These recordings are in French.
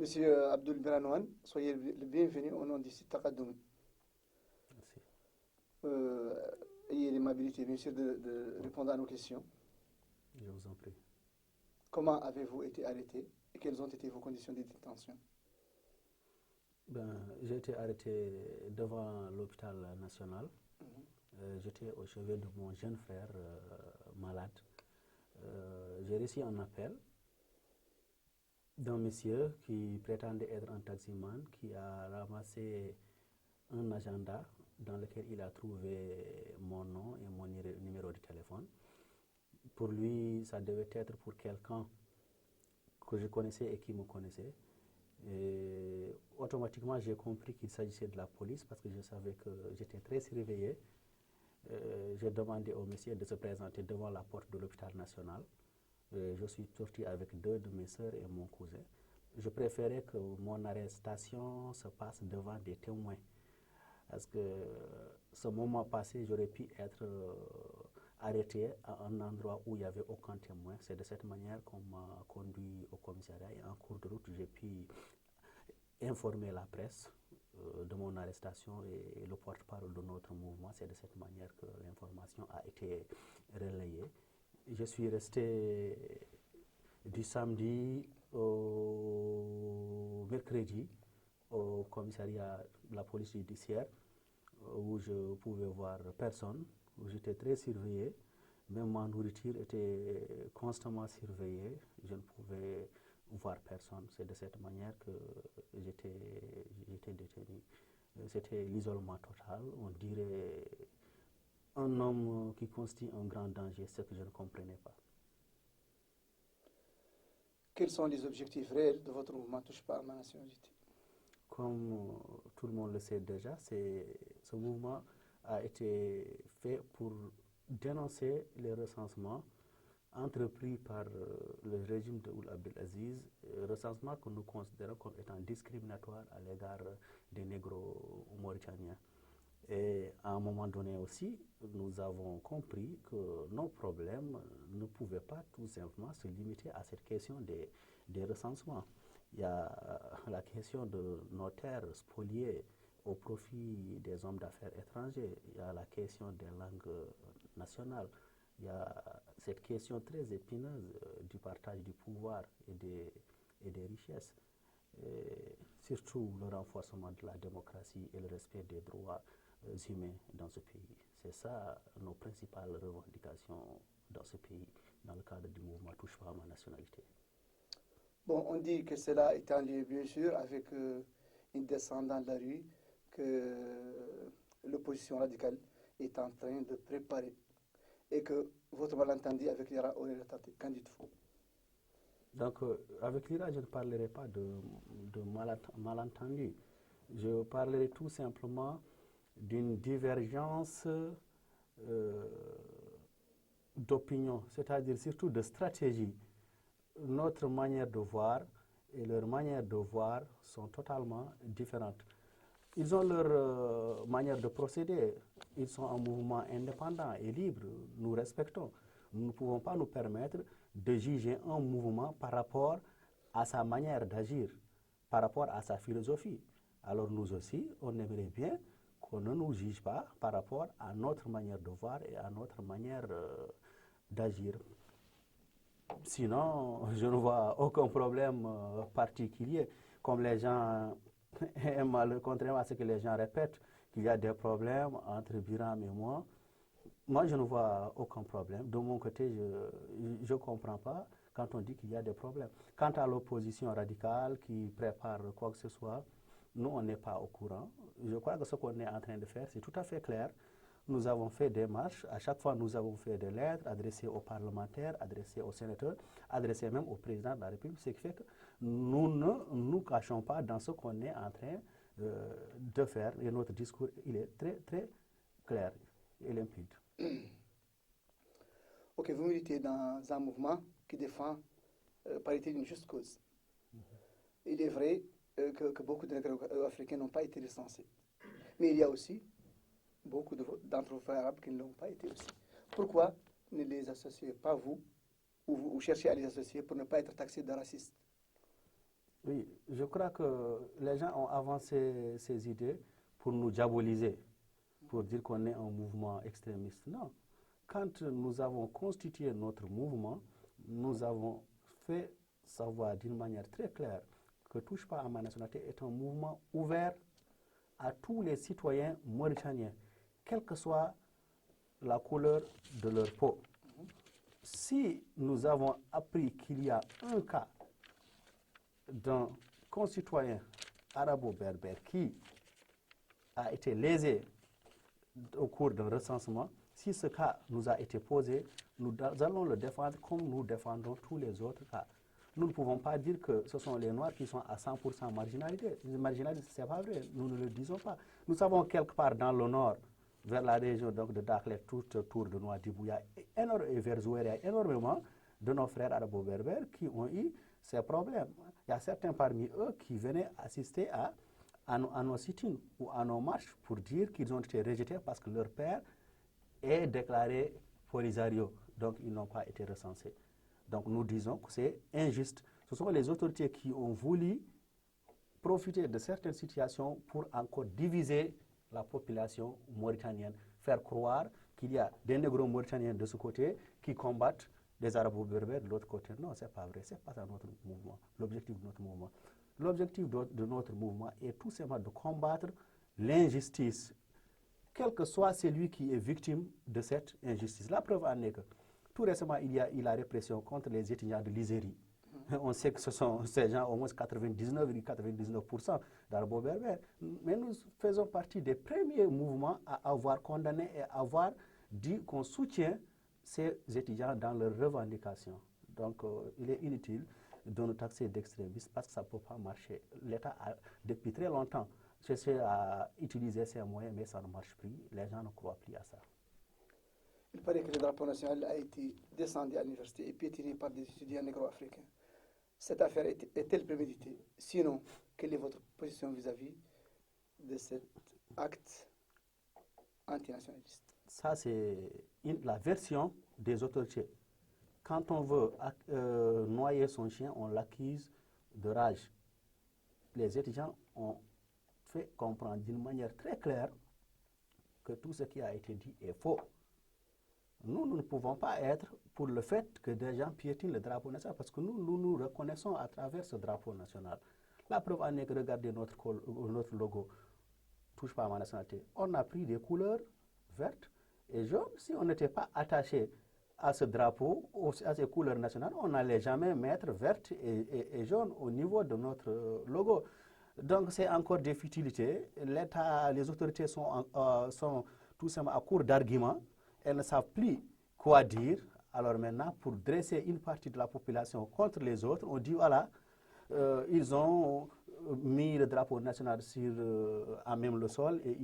Monsieur Abdul Branouane, soyez le bienvenu au nom du site Takadoum. Merci. Euh, Ayez l'aimabilité, bien sûr, de répondre à nos questions. Je vous en prie. Comment avez-vous été arrêté et quelles ont été vos conditions de détention? J'ai été arrêté devant l'hôpital national. Mhm. J'étais au chevet de mon jeune frère malade. J'ai reçu un appel d'un monsieur qui prétendait être un taximan qui a ramassé un agenda dans lequel il a trouvé mon nom et mon numéro de téléphone. Pour lui, ça devait être pour quelqu'un que je connaissais et qui me connaissait. Et automatiquement, j'ai compris qu'il s'agissait de la police parce que je savais que j'étais très surveillé. J'ai demandé au monsieur de se présenter devant la porte de l'hôpital national. Je suis sorti avec deux de mes soeurs et mon cousin. Je préférais que mon arrestation se passe devant des témoins. Parce que ce moment passé, j'aurais pu être arrêté à un endroit où il n'y avait aucun témoin. C'est de cette manière qu'on m'a conduit au commissariat et en cours de route, j'ai pu informer la presse de mon arrestation et le porte-parole de notre mouvement. C'est de cette manière que l'information a été relayée. Je suis resté du samedi au mercredi au commissariat de la police judiciaire où je pouvais voir personne, où j'étais très surveillé. Même ma nourriture était constamment surveillée. Je ne pouvais voir personne. C'est de cette manière que j'étais détenu. C'était l'isolement total. On dirait un homme qui constitue un grand danger, ce que je ne comprenais pas. Quels sont les objectifs réels de votre mouvement Touche pas à ma nationalité? Comme tout le monde le sait déjà, ce mouvement a été fait pour dénoncer les recensements entrepris par le régime de Ould Abdelaziz, recensement que nous considérons comme étant discriminatoire à l'égard des négro-mauritaniens. Et à un moment donné aussi, nous avons compris que nos problèmes ne pouvaient pas tout simplement se limiter à cette question des recensements. Il y a la question de nos terres spoliées au profit des hommes d'affaires étrangers. Il y a la question des langues nationales. Il y a cette question très épineuse du partage du pouvoir et des richesses. Et surtout le renforcement de la démocratie et le respect des droits humains dans ce pays. C'est ça nos principales revendications dans ce pays, dans le cadre du mouvement Touche pas à ma nationalité. Bon, on dit que cela est en lien, bien sûr, avec une descente dans la rue que l'opposition radicale est en train de préparer et que votre malentendu avec l'IRA aurait retardé. Qu'en dites-vous? Donc, avec l'IRA, je ne parlerai pas de malentendu. Je parlerai tout simplement d'une divergence d'opinion, c'est-à-dire surtout de stratégie. Notre manière de voir et leur manière de voir sont totalement différentes. Ils ont leur manière de procéder. Ils sont un mouvement indépendant et libre. Nous respectons. Nous ne pouvons pas nous permettre de juger un mouvement par rapport à sa manière d'agir, par rapport à sa philosophie. Alors nous aussi, on aimerait bien qu'on ne nous juge pas par rapport à notre manière de voir et à notre manière d'agir. Sinon, je ne vois aucun problème particulier. Comme les gens aiment, contrairement à ce que les gens répètent, qu'il y a des problèmes entre Biram et moi. Moi, je ne vois aucun problème. De mon côté, je ne comprends pas quand on dit qu'il y a des problèmes. Quant à l'opposition radicale qui prépare quoi que ce soit, nous, on n'est pas au courant. Je crois que ce qu'on est en train de faire, c'est tout à fait clair. Nous avons fait des marches. À chaque fois, nous avons fait des lettres adressées aux parlementaires, adressées aux sénateurs, adressées même au président de la République. Ce qui fait que nous ne nous cachons pas dans ce qu'on est en train de faire. Et notre discours, il est très, très clair et limpide. Ok, vous militez dans un mouvement qui défend parité d'une juste cause. Il est vrai que beaucoup de nègres africains n'ont pas été recensés. Mais il y a aussi beaucoup d'entre vos frères arabes qui ne l'ont pas été aussi. Pourquoi ne les associez pas vous, ou vous cherchez à les associer pour ne pas être taxés de racistes? Oui, je crois que les gens ont avancé ces idées pour nous diaboliser, pour dire qu'on est un mouvement extrémiste. Non. Quand nous avons constitué notre mouvement, nous avons fait savoir d'une manière très claire que Touche pas à ma nationalité est un mouvement ouvert à tous les citoyens mauritaniens, quelle que soit la couleur de leur peau. Si nous avons appris qu'il y a un cas d'un concitoyen arabo-berbère qui a été lésé au cours d'un recensement, si ce cas nous a été posé, nous allons le défendre comme nous défendons tous les autres cas. Nous ne pouvons pas dire que ce sont les Noirs qui sont à 100% marginalisés. Ce n'est pas vrai, nous ne le disons pas. Nous savons quelque part dans le nord, vers la région donc, de Dakhlet, tout autour de Nouadhibou, et vers Zouer, il y a énormément de nos frères arabo-berbères qui ont eu ces problèmes. Il y a certains parmi eux qui venaient assister à nos sit-ins ou à nos marches pour dire qu'ils ont été rejetés parce que leur père est déclaré Polisario, donc ils n'ont pas été recensés. Donc nous disons que c'est injuste. Ce sont les autorités qui ont voulu profiter de certaines situations pour encore diviser la population mauritanienne, faire croire qu'il y a des négros mauritaniens de ce côté qui combattent des arabo-berbères de l'autre côté. Non, ce n'est pas vrai, ce n'est pas ça notre mouvement, l'objectif de notre mouvement. L'objectif de notre mouvement est tout simplement de combattre l'injustice, quel que soit celui qui est victime de cette injustice. La preuve en est que tout récemment, il y a eu la répression contre les étudiants de l'Isérie. On sait que ce sont ces gens, au moins 99,99% d'arabo-berbères. Mais nous faisons partie des premiers mouvements à avoir condamné et à avoir dit qu'on soutient ces étudiants dans leurs revendications. Donc, il est inutile de nous taxer d'extrémistes parce que ça ne peut pas marcher. L'État a, depuis très longtemps, cherché à utiliser ces moyens, mais ça ne marche plus. Les gens ne croient plus à ça. Il paraît que le drapeau national a été descendu à l'université et piétiné par des étudiants négro-africains. Cette affaire est-elle préméditée? Sinon, quelle est votre position vis-à-vis de cet acte antinationaliste? Ça, c'est la version des autorités. Quand on veut noyer son chien, on l'accuse de rage. Les étudiants ont fait comprendre d'une manière très claire que tout ce qui a été dit est faux. Nous ne pouvons pas être pour le fait que des gens piétinent le drapeau national parce que nous reconnaissons à travers ce drapeau national. La preuve en est que regardez notre logo, Touche pas à ma nationalité. On a pris des couleurs vertes et jaunes. Si on n'était pas attaché à ce drapeau, à ces couleurs nationales, on n'allait jamais mettre verte et jaune au niveau de notre logo. Donc c'est encore des futilités. L'État, les autorités sont tout simplement à court d'arguments. Elles ne savent plus quoi dire. Alors maintenant, pour dresser une partie de la population contre les autres, on dit voilà, ils ont mis le drapeau national à même le sol et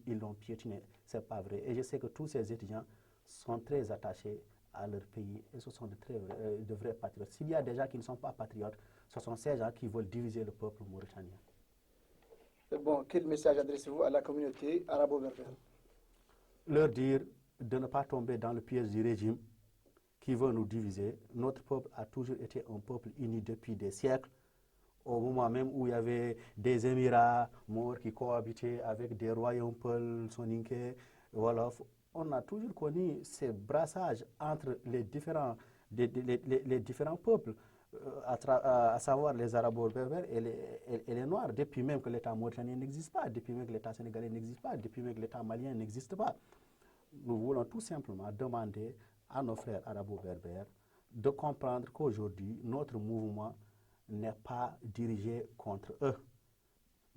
ils l'ont piétiné. Ce n'est pas vrai. Et je sais que tous ces étudiants sont très attachés à leur pays et ce sont de vrais patriotes. S'il y a des gens qui ne sont pas patriotes, ce sont ces gens qui veulent diviser le peuple mauritanien. Bon, quel message adressez-vous à la communauté arabo-berbère? Leur dire de ne pas tomber dans le piège du régime qui veut nous diviser. Notre peuple a toujours été un peuple uni depuis des siècles. Au moment même où il y avait des émirats morts qui cohabitaient avec des royaumes Peul, Soninké, Wolof, on a toujours connu ces brassages entre les différents peuples, à savoir les arabo-berbères et les noirs, depuis même que l'État mauritanien n'existe pas, depuis même que l'État sénégalais n'existe pas, depuis même que l'État malien n'existe pas. Nous voulons tout simplement demander à nos frères arabo-berbères de comprendre qu'aujourd'hui, notre mouvement n'est pas dirigé contre eux.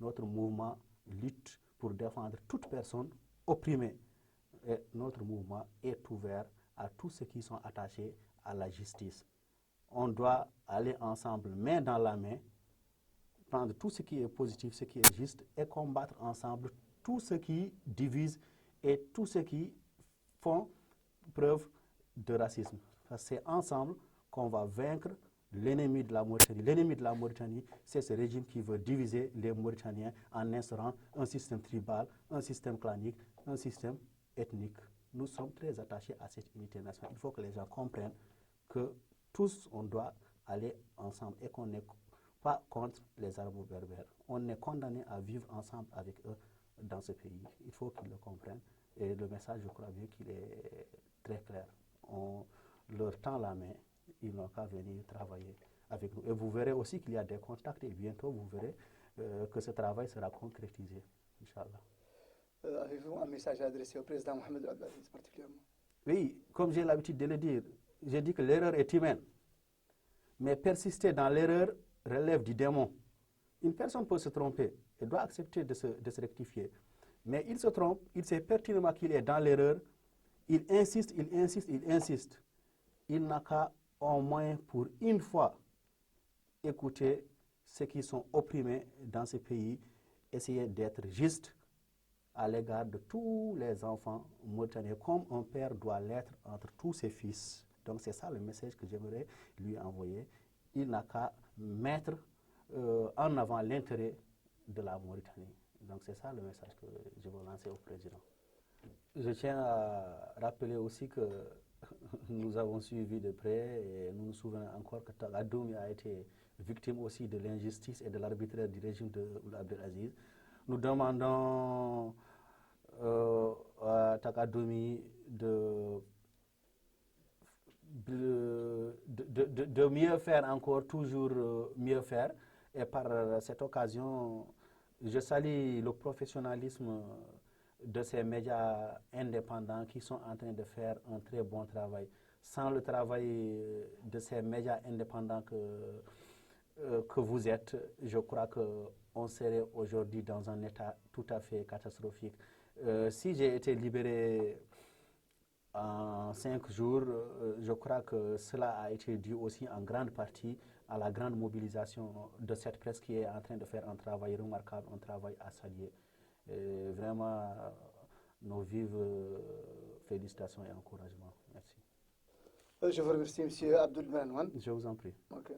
Notre mouvement lutte pour défendre toute personne opprimée. Et notre mouvement est ouvert à tous ceux qui sont attachés à la justice. On doit aller ensemble, main dans la main, prendre tout ce qui est positif, ce qui est juste, et combattre ensemble tout ce qui divise et tout ce qui font preuve de racisme. C'est ensemble qu'on va vaincre l'ennemi de la Mauritanie. L'ennemi de la Mauritanie, c'est ce régime qui veut diviser les Mauritaniens en instaurant un système tribal, un système clanique, un système ethnique. Nous sommes très attachés à cette unité nationale. Il faut que les gens comprennent que tous, on doit aller ensemble et pas contre les Arabo-Berbères. On est condamné à vivre ensemble avec eux dans ce pays. Il faut qu'ils le comprennent. Et le message, je crois bien qu'il est très clair. On leur tend la main, ils n'ont qu'à venir travailler avec nous. Et vous verrez aussi qu'il y a des contacts et bientôt vous verrez que ce travail sera concrétisé, Inch'Allah. Avez-vous un message à adresser au président Mohamed Abdelaziz particulièrement? Oui, comme j'ai l'habitude de le dire, j'ai dit que l'erreur est humaine. Mais persister dans l'erreur relève du démon. Une personne peut se tromper et doit accepter de se rectifier. Mais il se trompe, il sait pertinemment qu'il est dans l'erreur, il insiste, il insiste, il insiste. Il n'a qu'à, au moins pour une fois, écouter ceux qui sont opprimés dans ce pays, essayer d'être juste à l'égard de tous les enfants mauritaniens, comme un père doit l'être entre tous ses fils. Donc c'est ça le message que j'aimerais lui envoyer. Il n'a qu'à mettre en avant l'intérêt de la Mauritanie. Donc c'est ça le message que je veux lancer au président. Je tiens à rappeler aussi que nous avons suivi de près et nous nous souvenons encore que Tagadoumi a été victime aussi de l'injustice et de l'arbitraire du régime de Abdelaziz. Nous demandons à Tagadoumi de mieux faire encore, toujours mieux faire. Et par cette occasion, je salue le professionnalisme de ces médias indépendants qui sont en train de faire un très bon travail. Sans le travail de ces médias indépendants que vous êtes, je crois qu'on serait aujourd'hui dans un état tout à fait catastrophique. Si j'ai été libéré en 5 jours, je crois que cela a été dû aussi en grande partie à la grande mobilisation de cette presse qui est en train de faire un travail remarquable, un travail à saluer. Et vraiment, nos vives félicitations et encouragements. Merci. Je vous remercie, M. Abdul Manouane. Je vous en prie. Okay.